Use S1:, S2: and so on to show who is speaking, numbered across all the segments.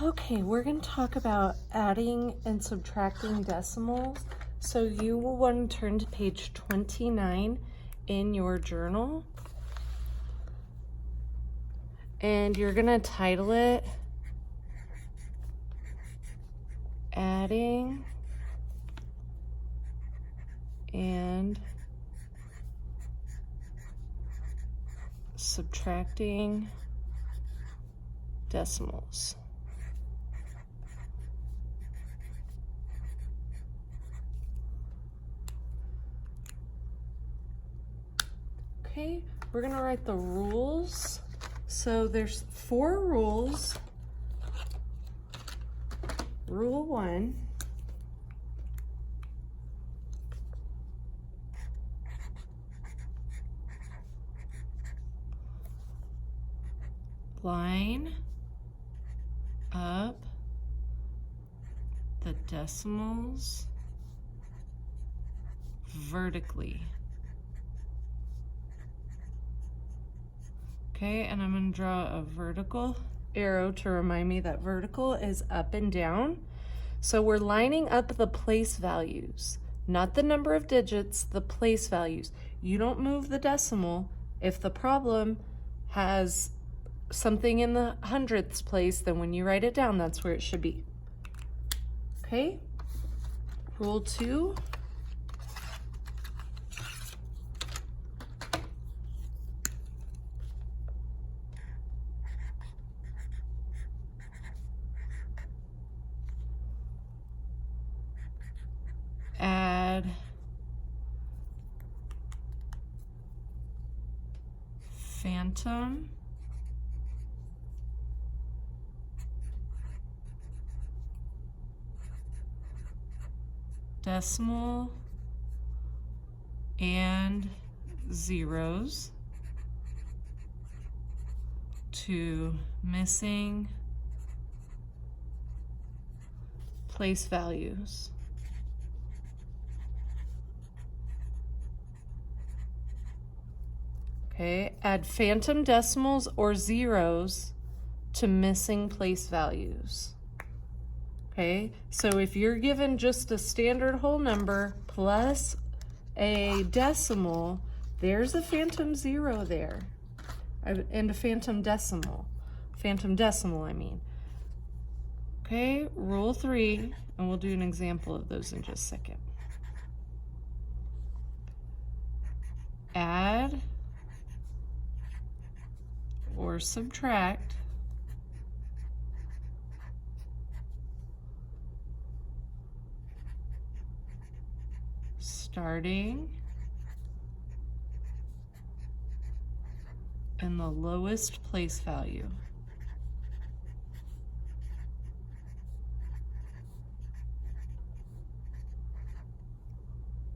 S1: Okay, we're going to talk about adding and subtracting decimals. So you will want to turn to page 29 in your journal. And you're going to title it Adding and Subtracting Decimals. Okay, we're gonna write the rules. So there's 4 rules. Rule 1. Line up the decimals vertically. Okay, and I'm going to draw a vertical arrow to remind me that vertical is up and down. So we're lining up the place values, not the number of digits, the place values. You don't move the decimal if the problem has something in the hundredths place, then when you write it down, that's where it should be. Okay, rule 2. Add phantom decimal and zeros to missing place values. Okay, add phantom decimals or zeros to missing place values. Okay, so if you're given just a standard whole number plus a decimal, there's a phantom zero there, and a phantom decimal. I mean. Okay, rule 3, and we'll do an example of those in just a second. Add or subtract starting in the lowest place value.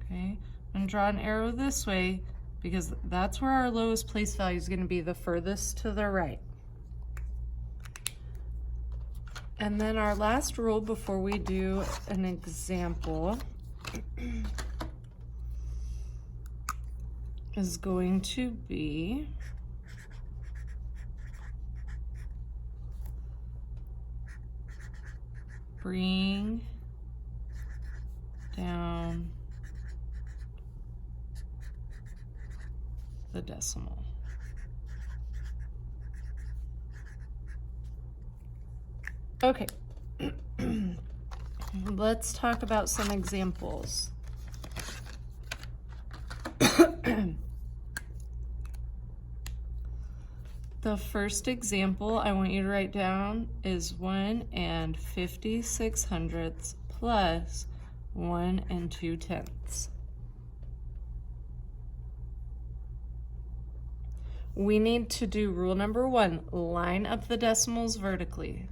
S1: Okay, I'm going to draw an arrow this way because that's where our lowest place value is going to be, the furthest to the right. And then our last rule before we do an example is going to be bring down the decimal. Okay, let's talk about some examples. The first example I want you to write down is 1 56/100 plus 1 2/10. We need to do rule number 1, line up the decimals vertically.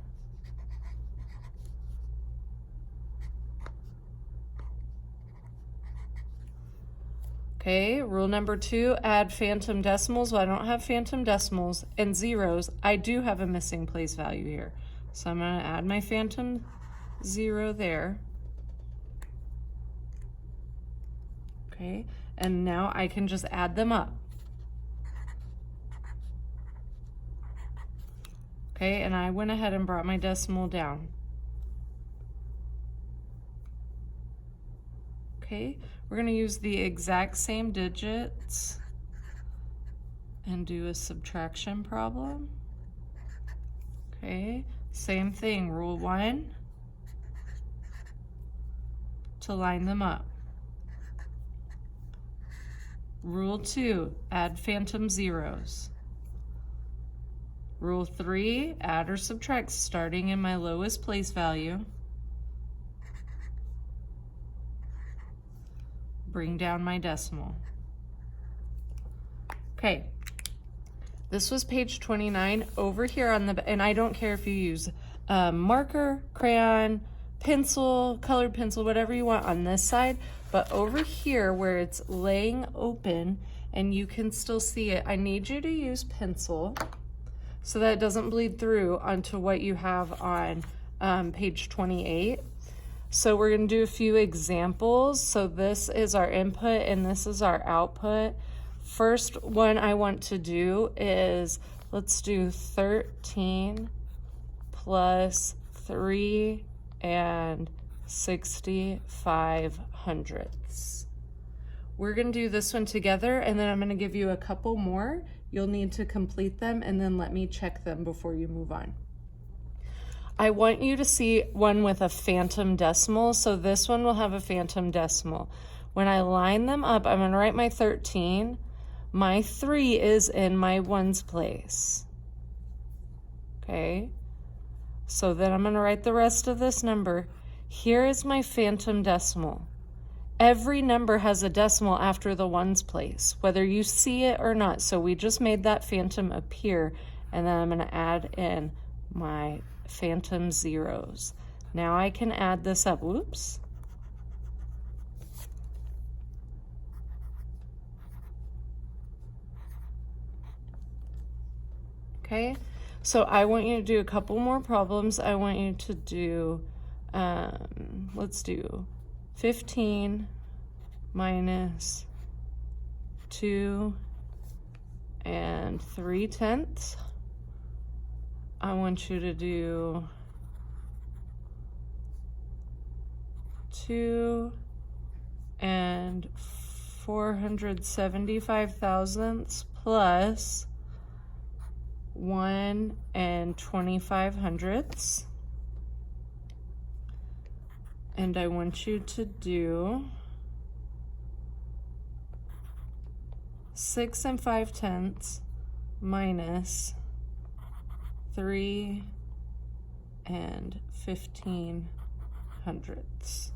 S1: Okay, rule number 2, add phantom decimals. Well, I don't have phantom decimals and zeros. I do have a missing place value here. So I'm going to add my phantom 0 there. Okay, and now I can just add them up. Okay, and I went ahead and brought my decimal down. Okay, we're going to use the exact same digits and do a subtraction problem. Okay, same thing, rule 1 to line them up. Rule 2, add phantom zeros. Rule 3, add or subtract starting in my lowest place value. Bring down my decimal. Okay, this was page 29. Over here on the, and I don't care if you use marker, crayon, pencil, colored pencil, whatever you want on this side, but over here where it's laying open and you can still see it, I need you to use pencil so that it doesn't bleed through onto what you have on page 28. So we're going to do a few examples. So this is our input and this is our output. First one I want to do is, let's do 13 plus 3 and 65 hundredths. We're going to do this one together and then I'm going to give you a couple more. You'll need to complete them and then let me check them before you move on. I want you to see one with a phantom decimal. So this one will have a phantom decimal. When I line them up, I'm going to write my 13. My 3 is in my ones place. Okay. So then I'm going to write the rest of this number. Here is my phantom decimal. Every number has a decimal after the ones place, whether you see it or not. So we just made that phantom appear, and then I'm going to add in my phantom zeros. Now I can add this up. Whoops. Okay, so I want you to do a couple more problems. I want you to do, let's do 15 minus 2 and 3/10. I want you to do 2 and 475 thousandths plus 1 and 25 hundredths. And I want you to do 6 and 5/10 minus 3 and 15 hundredths.